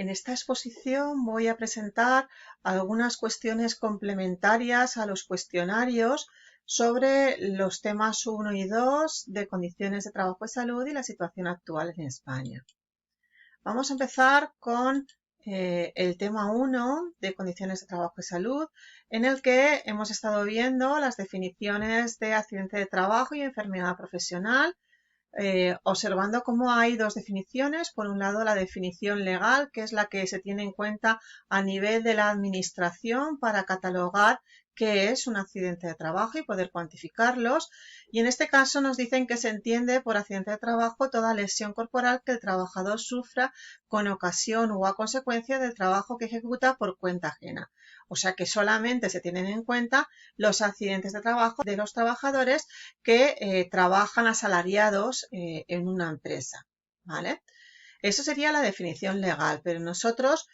En esta exposición voy a presentar algunas cuestiones complementarias a los cuestionarios sobre los temas 1 y 2 de condiciones de trabajo y salud y la situación actual en España. Vamos a empezar con el tema 1 de condiciones de trabajo y salud, en el que hemos estado viendo las definiciones de accidente de trabajo y enfermedad profesional, observando cómo hay dos definiciones. Por un lado, la definición legal, que es la que se tiene en cuenta a nivel de la administración para catalogar qué es un accidente de trabajo y poder cuantificarlos. Y en este caso nos dicen que se entiende por accidente de trabajo toda lesión corporal que el trabajador sufra con ocasión o a consecuencia del trabajo que ejecuta por cuenta ajena. O sea que solamente se tienen en cuenta los accidentes de trabajo de los trabajadores que trabajan asalariados en una empresa, ¿vale? Eso sería la definición legal, pero nosotros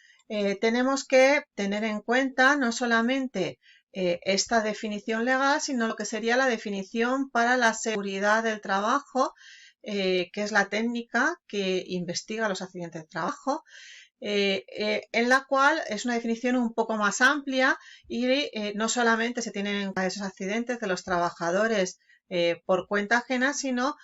tenemos que tener en cuenta no solamente esta definición legal, sino lo que sería la definición para la seguridad del trabajo, que es la técnica que investiga los accidentes de trabajo, en la cual es una definición un poco más amplia y no solamente se tienen en cuenta esos accidentes de los trabajadores por cuenta ajena, sino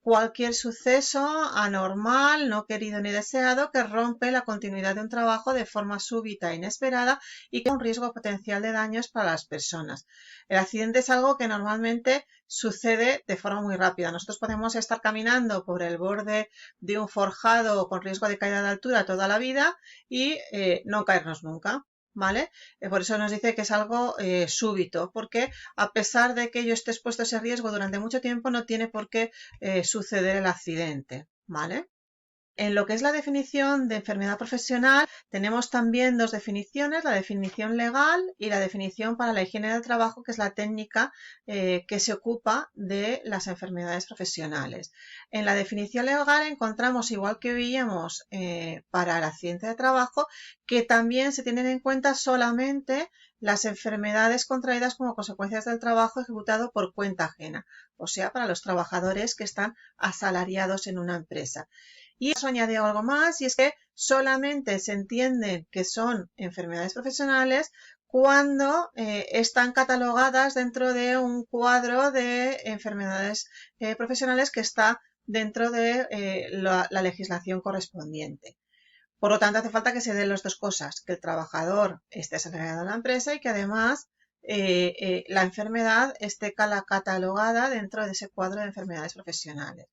cualquier suceso anormal, no querido ni deseado, que rompe la continuidad de un trabajo de forma súbita e inesperada y que un riesgo potencial de daños para las personas. El accidente es algo que normalmente sucede de forma muy rápida. Nosotros podemos estar caminando por el borde de un forjado con riesgo de caída de altura toda la vida y no caernos nunca, ¿vale? Por eso nos dice que es algo súbito, porque a pesar de que yo esté expuesto a ese riesgo durante mucho tiempo, no tiene por qué suceder el accidente, ¿vale? En lo que es la definición de enfermedad profesional, tenemos también dos definiciones, la definición legal y la definición para la higiene del trabajo, que es la técnica que se ocupa de las enfermedades profesionales. En la definición legal encontramos, igual que veíamos para el accidente de trabajo, que también se tienen en cuenta solamente las enfermedades contraídas como consecuencias del trabajo ejecutado por cuenta ajena, o sea, para los trabajadores que están asalariados en una empresa. Y eso añade algo más, y es que solamente se entienden que son enfermedades profesionales cuando están catalogadas dentro de un cuadro de enfermedades profesionales que está dentro de la legislación correspondiente. Por lo tanto, hace falta que se den las dos cosas, que el trabajador esté asalariado en la empresa y que además la enfermedad esté catalogada dentro de ese cuadro de enfermedades profesionales.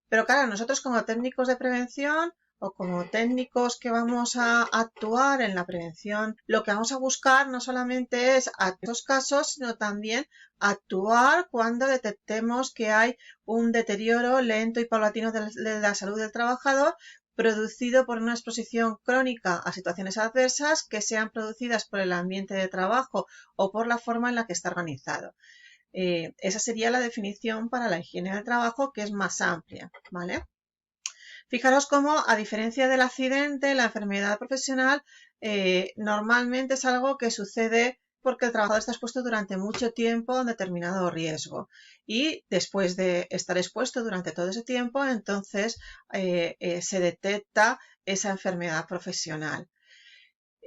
Pero claro, nosotros como técnicos de prevención o como técnicos que vamos a actuar en la prevención, lo que vamos a buscar no solamente es a estos casos, sino también actuar cuando detectemos que hay un deterioro lento y paulatino de la salud del trabajador producido por una exposición crónica a situaciones adversas que sean producidas por el ambiente de trabajo o por la forma en la que está organizado. Esa sería la definición para la higiene del trabajo, que es más amplia, ¿vale? Fijaros cómo, a diferencia del accidente, la enfermedad profesional normalmente es algo que sucede porque el trabajador está expuesto durante mucho tiempo a un determinado riesgo y después de estar expuesto durante todo ese tiempo, entonces se detecta esa enfermedad profesional.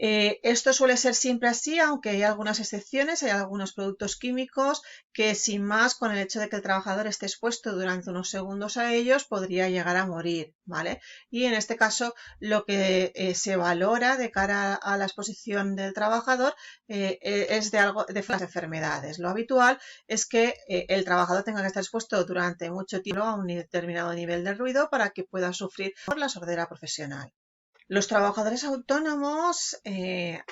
Esto suele ser siempre así, aunque hay algunas excepciones, hay algunos productos químicos que sin más, con el hecho de que el trabajador esté expuesto durante unos segundos a ellos, podría llegar a morir, ¿vale? Y en este caso lo que se valora de cara a la exposición del trabajador es de las enfermedades. Lo habitual es que el trabajador tenga que estar expuesto durante mucho tiempo a un determinado nivel de ruido para que pueda sufrir por la sordera profesional. Los trabajadores autónomos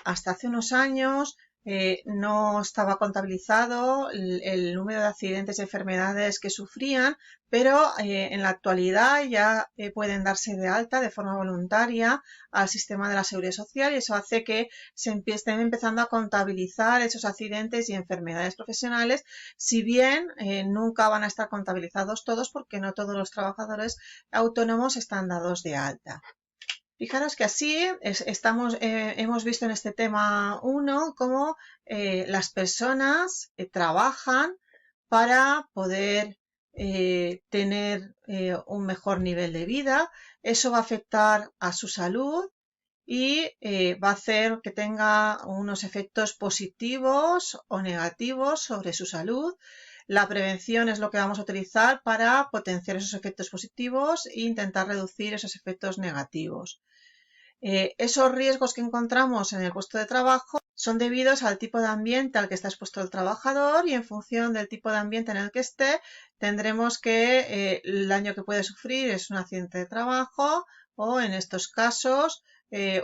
hasta hace unos años no estaba contabilizado el número de accidentes y enfermedades que sufrían, pero en la actualidad ya pueden darse de alta de forma voluntaria al sistema de la Seguridad Social y eso hace que se estén empezando a contabilizar esos accidentes y enfermedades profesionales, si bien nunca van a estar contabilizados todos porque no todos los trabajadores autónomos están dados de alta. Fijaros que así hemos visto en este tema 1 cómo las personas trabajan para poder tener un mejor nivel de vida. Eso va a afectar a su salud y va a hacer que tenga unos efectos positivos o negativos sobre su salud. La prevención es lo que vamos a utilizar para potenciar esos efectos positivos e intentar reducir esos efectos negativos. Esos riesgos que encontramos en el puesto de trabajo son debidos al tipo de ambiente al que está expuesto el trabajador y en función del tipo de ambiente en el que esté tendremos que el daño que puede sufrir es un accidente de trabajo o en estos casos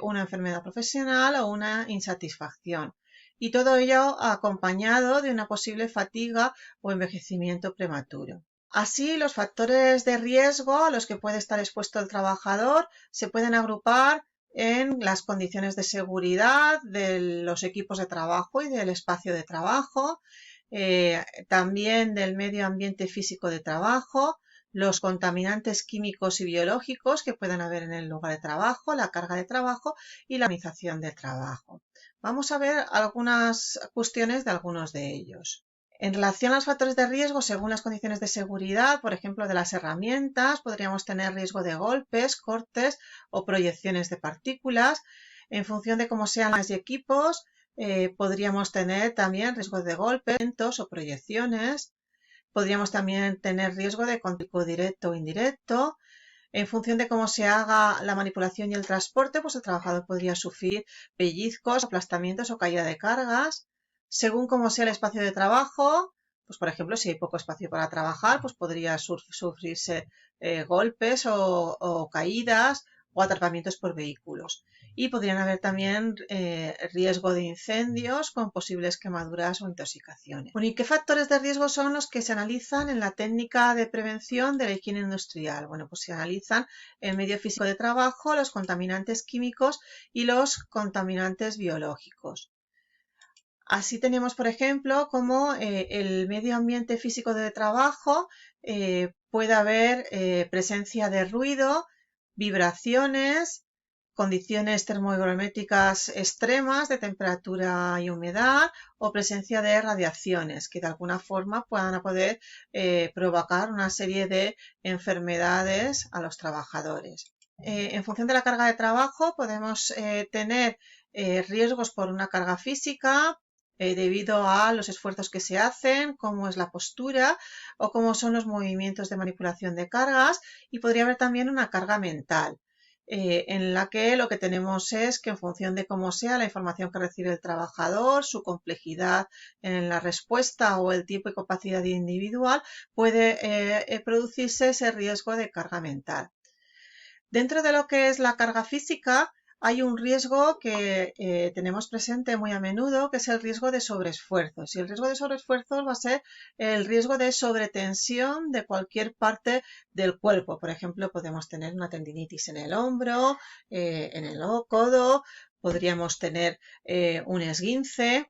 una enfermedad profesional o una insatisfacción. Y todo ello acompañado de una posible fatiga o envejecimiento prematuro. Así, los factores de riesgo a los que puede estar expuesto el trabajador se pueden agrupar en las condiciones de seguridad de los equipos de trabajo y del espacio de trabajo, también del medio ambiente físico de trabajo, los contaminantes químicos y biológicos que puedan haber en el lugar de trabajo, la carga de trabajo y la organización del trabajo. Vamos a ver algunas cuestiones de algunos de ellos. En relación a los factores de riesgo, según las condiciones de seguridad, por ejemplo, de las herramientas, podríamos tener riesgo de golpes, cortes o proyecciones de partículas. En función de cómo sean las equipos, podríamos tener también riesgo de golpes, vientos o proyecciones. Podríamos también tener riesgo de contacto directo o indirecto. En función de cómo se haga la manipulación y el transporte, pues el trabajador podría sufrir pellizcos, aplastamientos o caída de cargas. Según cómo sea el espacio de trabajo, pues por ejemplo, si hay poco espacio para trabajar, pues podría sufrirse golpes o caídas o atrapamientos por vehículos. Y podrían haber también riesgo de incendios con posibles quemaduras o intoxicaciones. Bueno, ¿y qué factores de riesgo son los que se analizan en la técnica de prevención de la higiene industrial? Bueno, pues se analizan el medio físico de trabajo, los contaminantes químicos y los contaminantes biológicos. Así tenemos, por ejemplo, como el medio ambiente físico de trabajo puede haber presencia de ruido, vibraciones, condiciones termohigrométricas extremas de temperatura y humedad o presencia de radiaciones que de alguna forma puedan poder provocar una serie de enfermedades a los trabajadores. En función de la carga de trabajo podemos tener riesgos por una carga física, debido a los esfuerzos que se hacen, cómo es la postura o cómo son los movimientos de manipulación de cargas, y podría haber también una carga mental, en la que lo que tenemos es que en función de cómo sea la información que recibe el trabajador, su complejidad en la respuesta o el tiempo y capacidad individual, puede producirse ese riesgo de carga mental. Dentro de lo que es la carga física, hay un riesgo que tenemos presente muy a menudo, que es el riesgo de sobreesfuerzos. Y el riesgo de sobreesfuerzos va a ser el riesgo de sobretensión de cualquier parte del cuerpo. Por ejemplo, podemos tener una tendinitis en el hombro, en el codo, podríamos tener un esguince.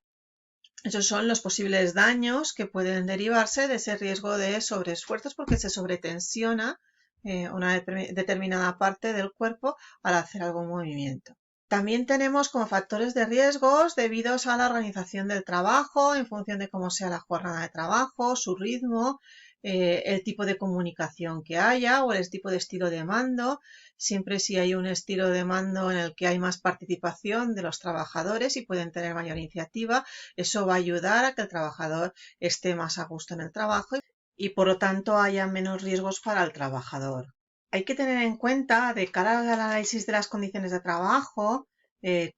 Esos son los posibles daños que pueden derivarse de ese riesgo de sobreesfuerzos porque se sobretensiona una determinada parte del cuerpo al hacer algún movimiento. También tenemos como factores de riesgos debidos a la organización del trabajo, en función de cómo sea la jornada de trabajo, su ritmo, el tipo de comunicación que haya o el tipo de estilo de mando. Siempre si hay un estilo de mando en el que hay más participación de los trabajadores y pueden tener mayor iniciativa, eso va a ayudar a que el trabajador esté más a gusto en el trabajo y por lo tanto haya menos riesgos para el trabajador. Hay que tener en cuenta, de cara al análisis de las condiciones de trabajo,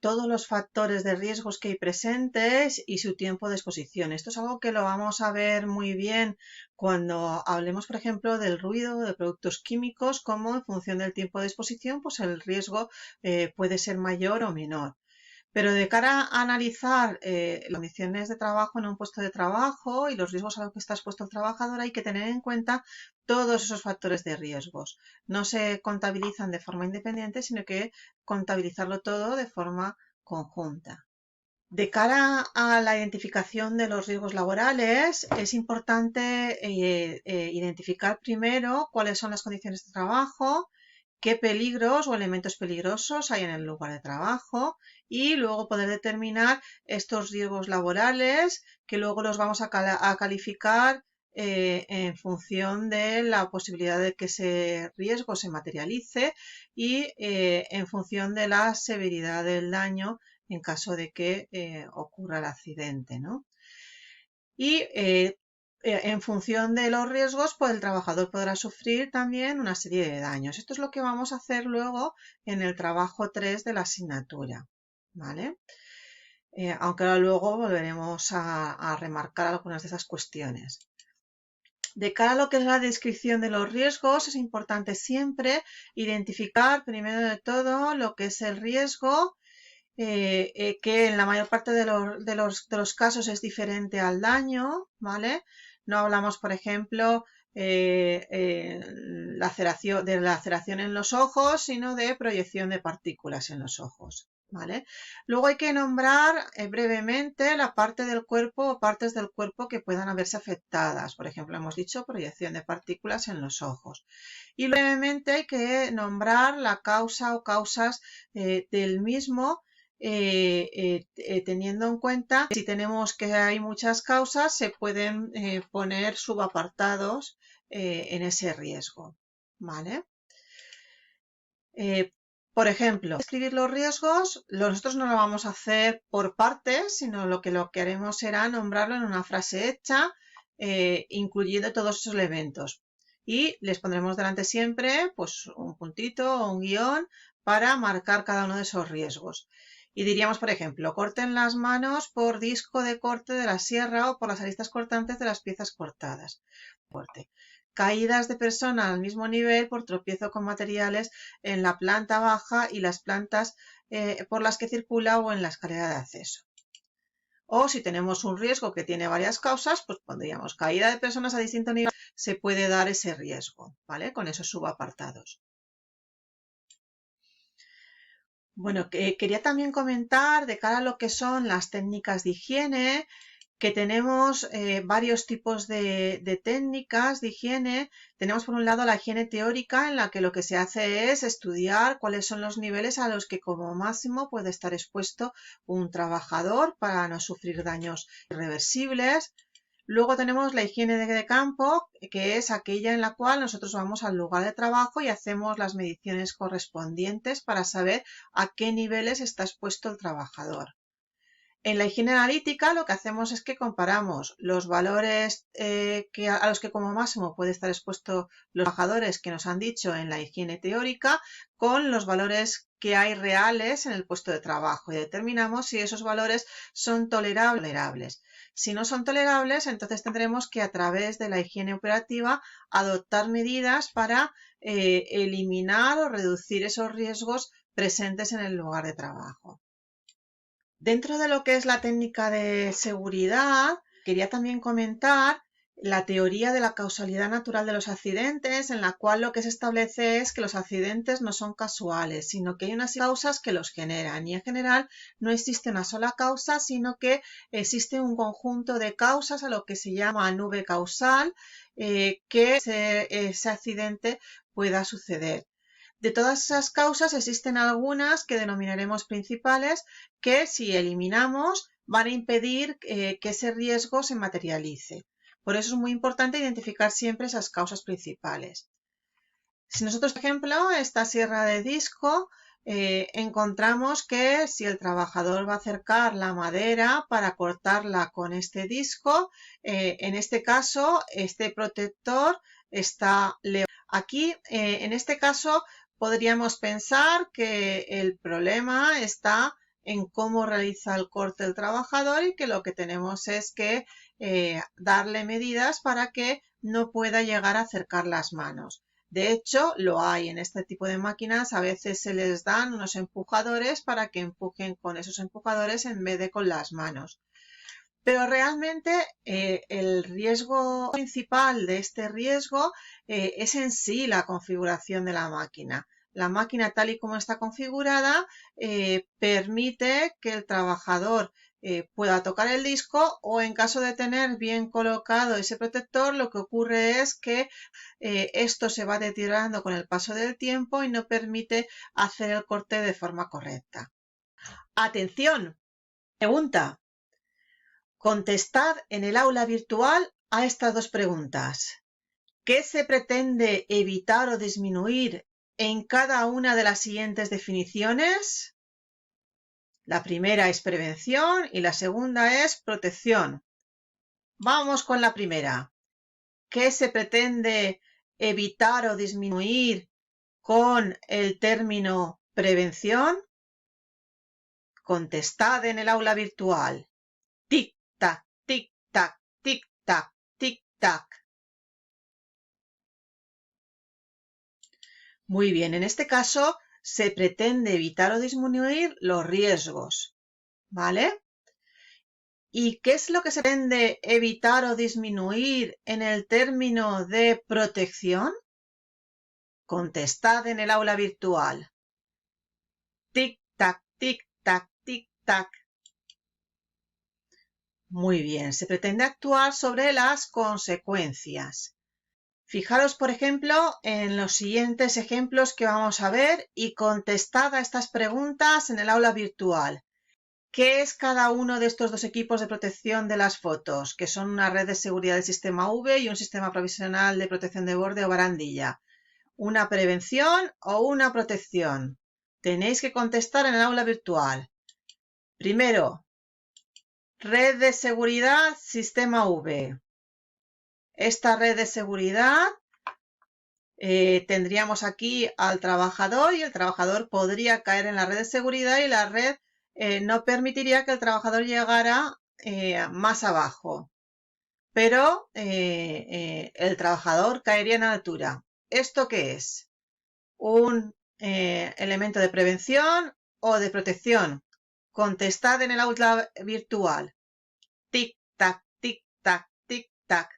todos los factores de riesgos que hay presentes y su tiempo de exposición. Esto es algo que lo vamos a ver muy bien cuando hablemos, por ejemplo, del ruido, de productos químicos, como en función del tiempo de exposición, pues el riesgo puede ser mayor o menor. Pero de cara a analizar las condiciones de trabajo en un puesto de trabajo y los riesgos a los que está expuesto el trabajador, hay que tener en cuenta todos esos factores de riesgos. No se contabilizan de forma independiente, sino que contabilizarlo todo de forma conjunta. De cara a la identificación de los riesgos laborales, es importante identificar primero cuáles son las condiciones de trabajo, qué peligros o elementos peligrosos hay en el lugar de trabajo y luego poder determinar estos riesgos laborales que luego los vamos a calificar en función de la posibilidad de que ese riesgo se materialice y en función de la severidad del daño en caso de que ocurra el accidente, ¿no? Y en función de los riesgos, pues el trabajador podrá sufrir también una serie de daños. Esto es lo que vamos a hacer luego en el trabajo 3 de la asignatura, ¿vale? Aunque ahora luego volveremos a remarcar algunas de esas cuestiones. De cara a lo que es la descripción de los riesgos, es importante siempre identificar primero de todo lo que es el riesgo, que en la mayor parte de los casos es diferente al daño, ¿vale? No hablamos, por ejemplo, de laceración en los ojos, sino de proyección de partículas en los ojos, ¿vale? Luego hay que nombrar brevemente la parte del cuerpo o partes del cuerpo que puedan haberse afectadas. Por ejemplo, hemos dicho proyección de partículas en los ojos. Y brevemente hay que nombrar la causa o causas del mismo, teniendo en cuenta que si tenemos que hay muchas causas, se pueden poner subapartados en ese riesgo, ¿vale? Por ejemplo, escribir los riesgos, nosotros no lo vamos a hacer por partes, sino lo que haremos será nombrarlo en una frase hecha, incluyendo todos esos elementos. Y les pondremos delante siempre pues, un puntito o un guión para marcar cada uno de esos riesgos. Y diríamos, por ejemplo, corten las manos por disco de corte de la sierra o por las aristas cortantes de las piezas cortadas. Caídas de personas al mismo nivel por tropiezo con materiales en la planta baja y las plantas por las que circula o en la escalera de acceso. O si tenemos un riesgo que tiene varias causas, pues pondríamos caída de personas a distinto nivel, se puede dar ese riesgo, ¿vale? Con esos subapartados. Bueno, quería también comentar de cara a lo que son las técnicas de higiene, que tenemos varios tipos de técnicas de higiene. Tenemos por un lado la higiene teórica, en la que lo que se hace es estudiar cuáles son los niveles a los que como máximo puede estar expuesto un trabajador para no sufrir daños irreversibles. Luego tenemos la higiene de campo, que es aquella en la cual nosotros vamos al lugar de trabajo y hacemos las mediciones correspondientes para saber a qué niveles está expuesto el trabajador. En la higiene analítica lo que hacemos es que comparamos los valores a los que como máximo puede estar expuesto los trabajadores que nos han dicho en la higiene teórica con los valores que hay reales en el puesto de trabajo y determinamos si esos valores son tolerables. Si no son tolerables, entonces tendremos que a través de la higiene operativa adoptar medidas para eliminar o reducir esos riesgos presentes en el lugar de trabajo. Dentro de lo que es la técnica de seguridad, quería también comentar la teoría de la causalidad natural de los accidentes, en la cual lo que se establece es que los accidentes no son casuales, sino que hay unas causas que los generan. Y en general no existe una sola causa, sino que existe un conjunto de causas a lo que se llama nube causal, que ese accidente pueda suceder. De todas esas causas existen algunas que denominaremos principales que si eliminamos van a impedir que ese riesgo se materialice. Por eso es muy importante identificar siempre esas causas principales. Si nosotros, por ejemplo, esta sierra de disco, encontramos que si el trabajador va a acercar la madera para cortarla con este disco, en este caso, este protector está levantado. Aquí, en este caso, podríamos pensar que el problema está en cómo realiza el corte el trabajador y que lo que tenemos es que darle medidas para que no pueda llegar a acercar las manos. De hecho, lo hay en este tipo de máquinas, a veces se les dan unos empujadores para que empujen con esos empujadores en vez de con las manos. Pero realmente el riesgo principal de este riesgo es en sí la configuración de la máquina. La máquina tal y como está configurada permite que el trabajador pueda tocar el disco o en caso de tener bien colocado ese protector, lo que ocurre es que esto se va deteriorando con el paso del tiempo y no permite hacer el corte de forma correcta. Atención, pregunta. Contestad en el aula virtual a estas dos preguntas. ¿Qué se pretende evitar o disminuir en cada una de las siguientes definiciones? La primera es prevención y la segunda es protección. Vamos con la primera. ¿Qué se pretende evitar o disminuir con el término prevención? Contestad en el aula virtual. Tic-tac, tic-tac, tic-tac, tic-tac. Muy bien, en este caso se pretende evitar o disminuir los riesgos, ¿vale? ¿Y qué es lo que se pretende evitar o disminuir en el término de protección? Contestad en el aula virtual. Tic-tac, tic-tac, tic-tac. Muy bien, se pretende actuar sobre las consecuencias. Fijaros, por ejemplo, en los siguientes ejemplos que vamos a ver y contestad a estas preguntas en el aula virtual. ¿Qué es cada uno de estos dos equipos de protección de las fotos? Que son una red de seguridad del sistema V y un sistema provisional de protección de borde o barandilla. ¿Una prevención o una protección? Tenéis que contestar en el aula virtual. Primero, red de seguridad sistema V. Esta red de seguridad tendríamos aquí al trabajador y el trabajador podría caer en la red de seguridad y la red no permitiría que el trabajador llegara más abajo. Pero el trabajador caería en altura. ¿Esto qué es? ¿Un elemento de prevención o de protección? Contestad en el aula virtual. Tic-tac, tic-tac, tic-tac.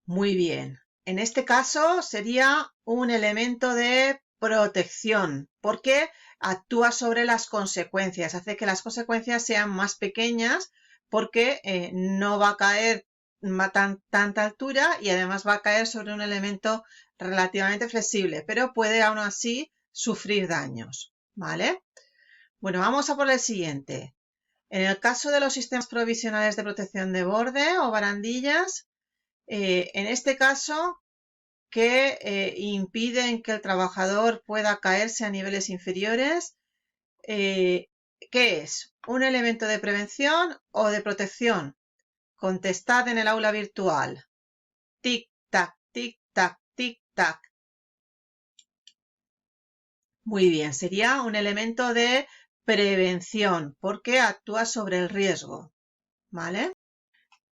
Muy bien. En este caso sería un elemento de protección porque actúa sobre las consecuencias, hace que las consecuencias sean más pequeñas porque no va a caer a tanta altura y además va a caer sobre un elemento relativamente flexible, pero puede aún así sufrir daños, ¿vale? Bueno, vamos a por el siguiente. En el caso de los sistemas provisionales de protección de borde o barandillas, en este caso, que impiden que el trabajador pueda caerse a niveles inferiores, ¿qué es? ¿Un elemento de prevención o de protección? Contestad en el aula virtual. Tic-tac, tic-tac, tic-tac. Muy bien, sería un elemento de prevención porque actúa sobre el riesgo, ¿vale?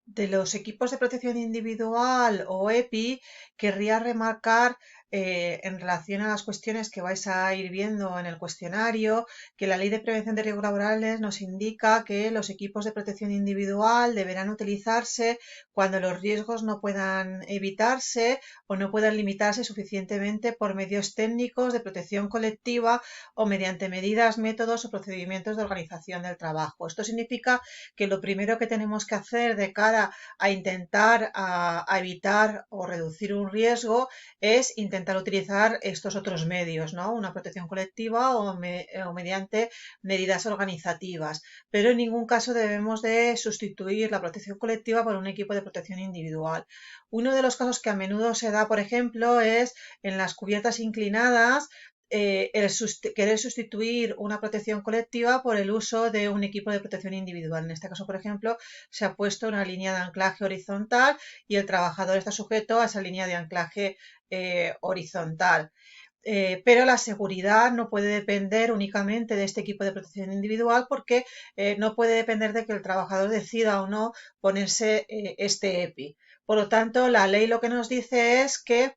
De los equipos de protección individual o EPI, querría remarcar en relación a las cuestiones que vais a ir viendo en el cuestionario, que la Ley de Prevención de Riesgos Laborales nos indica que los equipos de protección individual deberán utilizarse cuando los riesgos no puedan evitarse o no puedan limitarse suficientemente por medios técnicos de protección colectiva o mediante medidas, métodos o procedimientos de organización del trabajo. Esto significa que lo primero que tenemos que hacer de cara a intentar a evitar o reducir un riesgo es intentar utilizar estos otros medios, ¿no? Una protección colectiva o mediante medidas organizativas, pero en ningún caso debemos de sustituir la protección colectiva por un equipo de protección individual. Uno de los casos que a menudo se da, por ejemplo, es en las cubiertas inclinadas, querer sustituir una protección colectiva por el uso de un equipo de protección individual. En este caso, por ejemplo, se ha puesto una línea de anclaje horizontal y el trabajador está sujeto a esa línea de anclaje horizontal. Pero la seguridad no puede depender únicamente de este equipo de protección individual porque no puede depender de que el trabajador decida o no ponerse este EPI. Por lo tanto, la ley lo que nos dice es que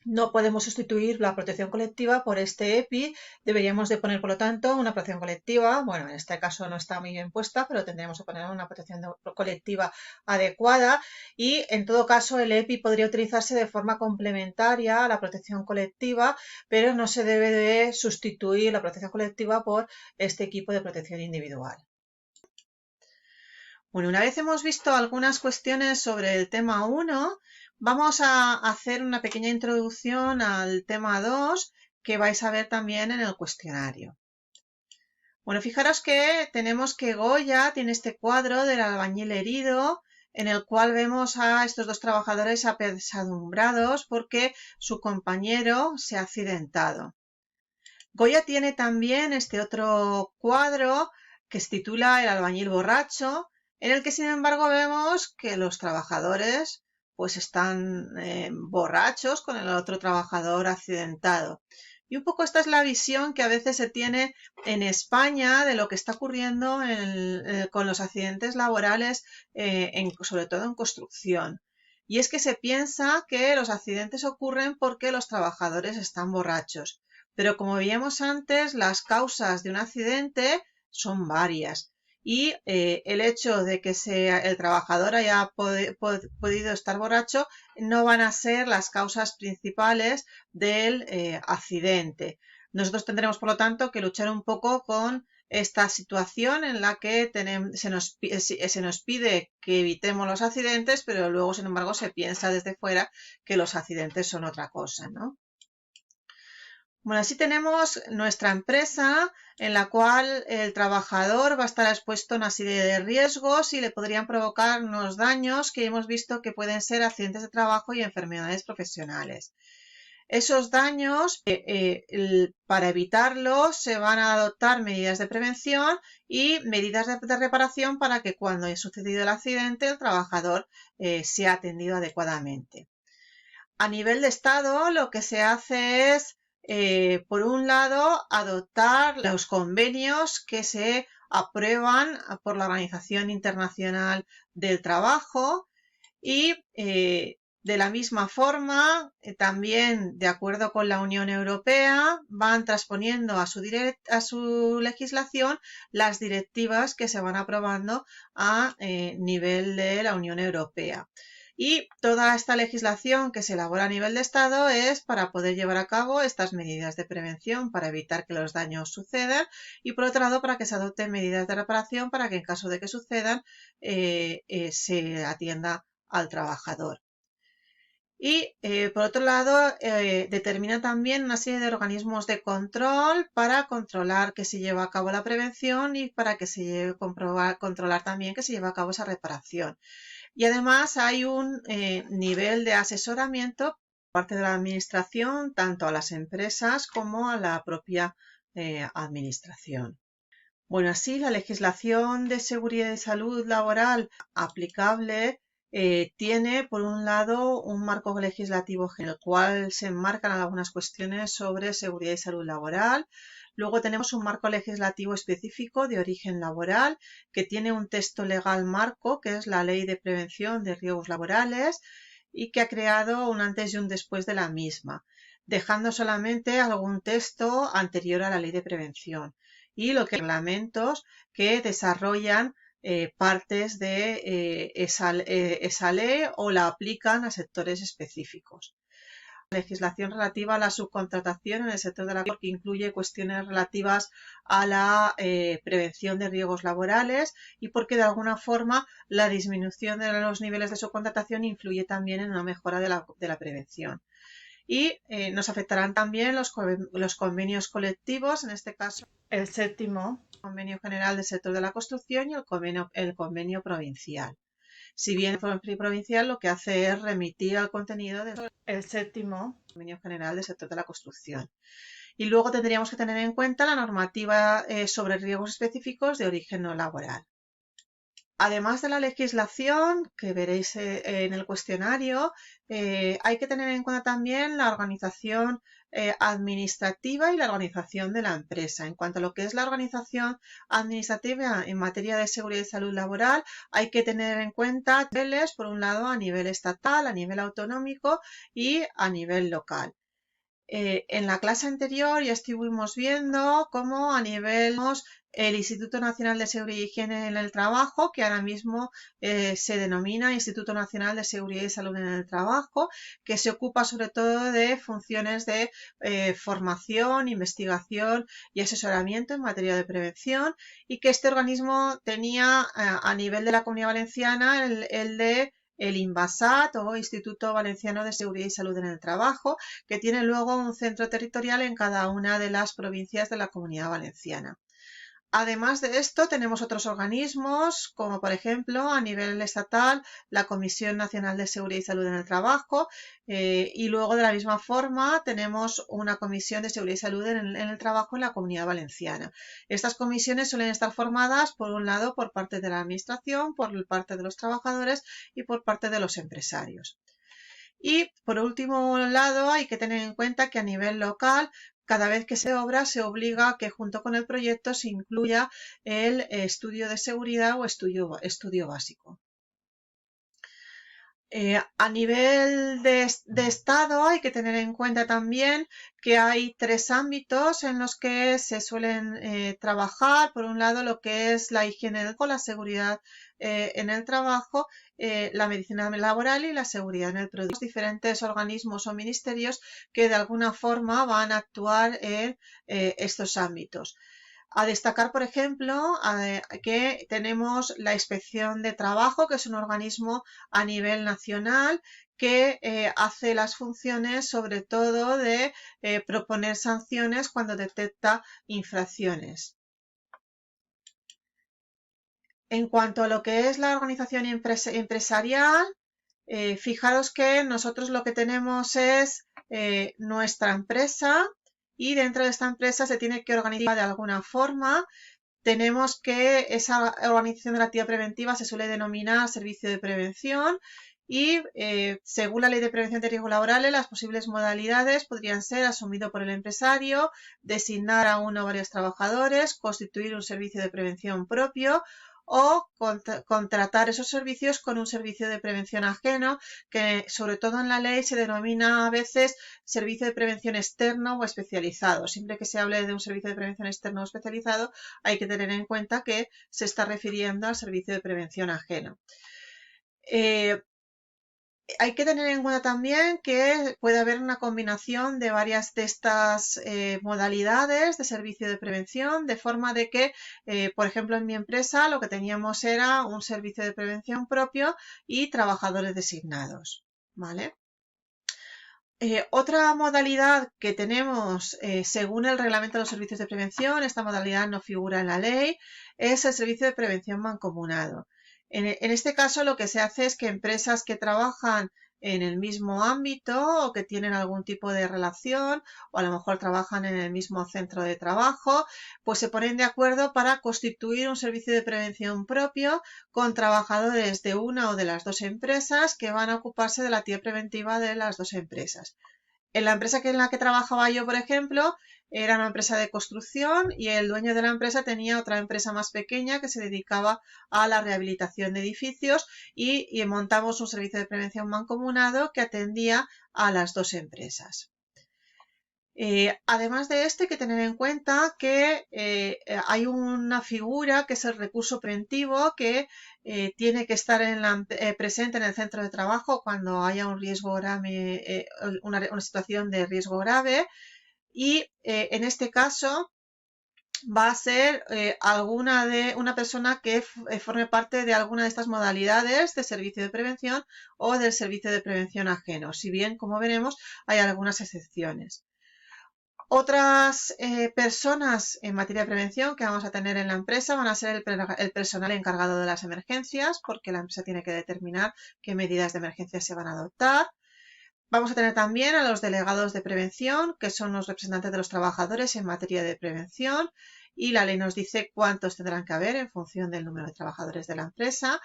no podemos sustituir la protección colectiva por este EPI, deberíamos de poner, por lo tanto, una protección colectiva, bueno, en este caso no está muy bien puesta, pero tendríamos que poner una protección colectiva adecuada y, en todo caso, el EPI podría utilizarse de forma complementaria a la protección colectiva, pero no se debe de sustituir la protección colectiva por este equipo de protección individual. Bueno, una vez hemos visto algunas cuestiones sobre el tema 1, vamos a hacer una pequeña introducción al tema 2 que vais a ver también en el cuestionario. Bueno, fijaros que tenemos que Goya tiene este cuadro del albañil herido en el cual vemos a estos dos trabajadores apesadumbrados porque su compañero se ha accidentado. Goya tiene también este otro cuadro que se titula El albañil borracho, en el que sin embargo vemos que los trabajadores pues están borrachos con el otro trabajador accidentado. Y un poco esta es la visión que a veces se tiene en España de lo que está ocurriendo con los accidentes laborales, sobre todo en construcción. Y es que se piensa que los accidentes ocurren porque los trabajadores están borrachos. Pero como veíamos antes, las causas de un accidente son varias. Y el hecho de que el trabajador haya podido estar borracho no van a ser las causas principales del accidente. Nosotros tendremos, por lo tanto, que luchar un poco con esta situación en la que se nos pide que evitemos los accidentes, pero luego, sin embargo, se piensa desde fuera que los accidentes son otra cosa, ¿no? Bueno, así tenemos nuestra empresa en la cual el trabajador va a estar expuesto a una serie de riesgos y le podrían provocar unos daños que hemos visto que pueden ser accidentes de trabajo y enfermedades profesionales. Esos daños, para evitarlos, se van a adoptar medidas de prevención y medidas de reparación para que cuando haya sucedido el accidente el trabajador sea atendido adecuadamente. A nivel de Estado, lo que se hace es, por un lado, adoptar los convenios que se aprueban por la Organización Internacional del Trabajo y, de la misma forma, también de acuerdo con la Unión Europea, van transponiendo a su legislación las directivas que se van aprobando a nivel de la Unión Europea. Y toda esta legislación que se elabora a nivel de Estado es para poder llevar a cabo estas medidas de prevención para evitar que los daños sucedan y, por otro lado, para que se adopten medidas de reparación para que en caso de que sucedan se atienda al trabajador. Y, por otro lado, determina también una serie de organismos de control para controlar que se lleva a cabo la prevención y para que se controlar también que se lleva a cabo esa reparación. Y además hay un nivel de asesoramiento por parte de la administración, tanto a las empresas como a la propia administración. Bueno, así la legislación de seguridad y salud laboral aplicable tiene, por un lado, un marco legislativo en el cual se enmarcan algunas cuestiones sobre seguridad y salud laboral. Luego tenemos un marco legislativo específico de origen laboral que tiene un texto legal marco, que es la Ley de Prevención de Riesgos Laborales, y que ha creado un antes y un después de la misma, dejando solamente algún texto anterior a la Ley de Prevención y los reglamentos que desarrollan partes de esa ley o la aplican a sectores específicos. Legislación relativa a la subcontratación en el sector de la que incluye cuestiones relativas a la prevención de riesgos laborales y porque de alguna forma la disminución de los niveles de subcontratación influye también en una mejora de la prevención. Y nos afectarán también los convenios colectivos, en este caso el séptimo Convenio General del Sector de la Construcción y el convenio provincial. Si bien el provincial lo que hace es remitir al contenido del séptimo Convenio General del Sector de la Construcción. Y luego tendríamos que tener en cuenta la normativa sobre riesgos específicos de origen no laboral. Además de la legislación que veréis en el cuestionario, hay que tener en cuenta también la organización administrativa y la organización de la empresa. En cuanto a lo que es la organización administrativa en materia de seguridad y salud laboral, hay que tener en cuenta niveles, por un lado, a nivel estatal, a nivel autonómico y a nivel local. En la clase anterior ya estuvimos viendo cómo a nivel el Instituto Nacional de Seguridad y Higiene en el Trabajo, que ahora mismo se denomina Instituto Nacional de Seguridad y Salud en el Trabajo, que se ocupa sobre todo de funciones de formación, investigación y asesoramiento en materia de prevención y que este organismo tenía a nivel de la Comunidad Valenciana el INVASAT o Instituto Valenciano de Seguridad y Salud en el Trabajo, que tiene luego un centro territorial en cada una de las provincias de la Comunidad Valenciana. Además de esto, tenemos otros organismos, como por ejemplo a nivel estatal la Comisión Nacional de Seguridad y Salud en el Trabajo, y luego de la misma forma tenemos una Comisión de Seguridad y Salud en el Trabajo en la Comunidad Valenciana. Estas comisiones suelen estar formadas, por un lado, por parte de la Administración, por parte de los trabajadores y por parte de los empresarios. Y por último lado, hay que tener en cuenta que a nivel local, cada vez que se obra, se obliga a que junto con el proyecto se incluya el estudio de seguridad o estudio básico. A nivel de Estado hay que tener en cuenta también que hay 3 ámbitos en los que se suelen trabajar. Por un lado, lo que es la higiene con la seguridad en el trabajo, la medicina laboral y la seguridad en el producto. Diferentes organismos o ministerios que de alguna forma van a actuar en estos ámbitos. A destacar, por ejemplo, que tenemos la Inspección de Trabajo, que es un organismo a nivel nacional que hace las funciones sobre todo de proponer sanciones cuando detecta infracciones. En cuanto a lo que es la organización empresarial, fijaros que nosotros lo que tenemos es nuestra empresa, y dentro de esta empresa se tiene que organizar de alguna forma. Tenemos que esa organización de la actividad preventiva se suele denominar servicio de prevención, y según la Ley de Prevención de Riesgos Laborales, las posibles modalidades podrían ser asumido por el empresario, designar a uno o varios trabajadores, constituir un servicio de prevención propio o contratar esos servicios con un servicio de prevención ajeno, que sobre todo en la ley se denomina a veces servicio de prevención externo o especializado. Siempre que se hable de un servicio de prevención externo o especializado, hay que tener en cuenta que se está refiriendo al servicio de prevención ajeno. Hay que tener en cuenta también que puede haber una combinación de varias de estas modalidades de servicio de prevención, de forma de que, por ejemplo, en mi empresa lo que teníamos era un servicio de prevención propio y trabajadores designados, ¿vale? Otra modalidad que tenemos según el reglamento de los servicios de prevención, esta modalidad no figura en la ley, es el servicio de prevención mancomunado. En este caso lo que se hace es que empresas que trabajan en el mismo ámbito o que tienen algún tipo de relación, o a lo mejor trabajan en el mismo centro de trabajo, pues se ponen de acuerdo para constituir un servicio de prevención propio con trabajadores de una o de las dos empresas que van a ocuparse de la actividad preventiva de las dos empresas. En la empresa en la que trabajaba yo, por ejemplo, era una empresa de construcción, y el dueño de la empresa tenía otra empresa más pequeña que se dedicaba a la rehabilitación de edificios, y montamos un servicio de prevención mancomunado que atendía a las dos empresas. Además de esto, hay que tener en cuenta que hay una figura que es el recurso preventivo, que tiene que estar presente en el centro de trabajo cuando haya un riesgo grave, una situación de riesgo grave, y en este caso va a ser una persona que forme parte de alguna de estas modalidades de servicio de prevención o del servicio de prevención ajeno, si bien, como veremos, hay algunas excepciones. Otras personas en materia de prevención que vamos a tener en la empresa van a ser el personal encargado de las emergencias, porque la empresa tiene que determinar qué medidas de emergencia se van a adoptar. Vamos a tener también a los delegados de prevención, que son los representantes de los trabajadores en materia de prevención, y la ley nos dice cuántos tendrán que haber en función del número de trabajadores de la empresa.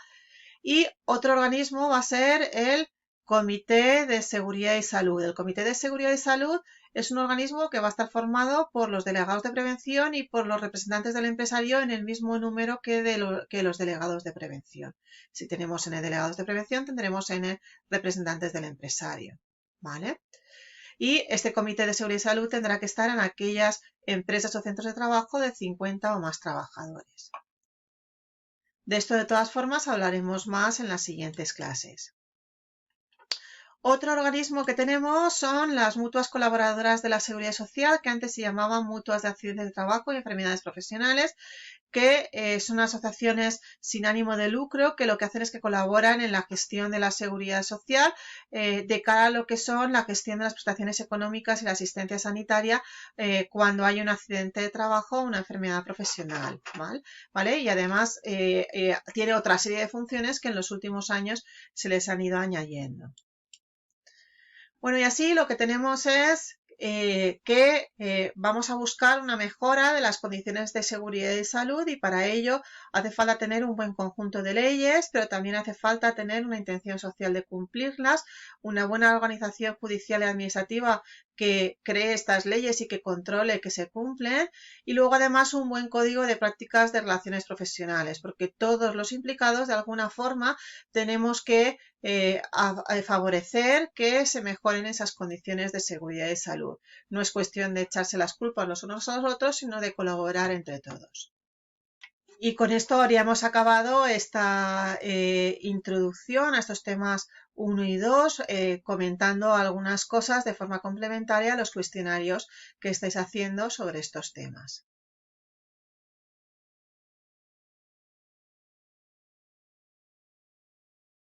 Y otro organismo va a ser el Comité de Seguridad y Salud. El Comité de Seguridad y Salud es un organismo que va a estar formado por los delegados de prevención y por los representantes del empresario en el mismo número que los delegados de prevención. Si tenemos N delegados de prevención, tendremos N representantes del empresario, ¿vale? Y este Comité de Seguridad y Salud tendrá que estar en aquellas empresas o centros de trabajo de 50 o más trabajadores. De esto, de todas formas, hablaremos más en las siguientes clases. Otro organismo que tenemos son las mutuas colaboradoras de la Seguridad Social, que antes se llamaban mutuas de accidentes de trabajo y enfermedades profesionales, que son asociaciones sin ánimo de lucro que lo que hacen es que colaboran en la gestión de la seguridad social de cara a lo que son la gestión de las prestaciones económicas y la asistencia sanitaria cuando hay un accidente de trabajo o una enfermedad profesional, ¿vale? Y además tiene otra serie de funciones que en los últimos años se les han ido añadiendo. Bueno, y así lo que tenemos es que vamos a buscar una mejora de las condiciones de seguridad y salud, y para ello hace falta tener un buen conjunto de leyes, pero también hace falta tener una intención social de cumplirlas, una buena organización judicial y administrativa que cree estas leyes y que controle que se cumplen, y luego además un buen código de prácticas de relaciones profesionales, porque todos los implicados de alguna forma tenemos que a favorecer que se mejoren esas condiciones de seguridad y salud. No es cuestión de echarse las culpas los unos a los otros, sino de colaborar entre todos. Y con esto habríamos acabado esta introducción a estos temas 1 y 2, comentando algunas cosas de forma complementaria a los cuestionarios que estáis haciendo sobre estos temas.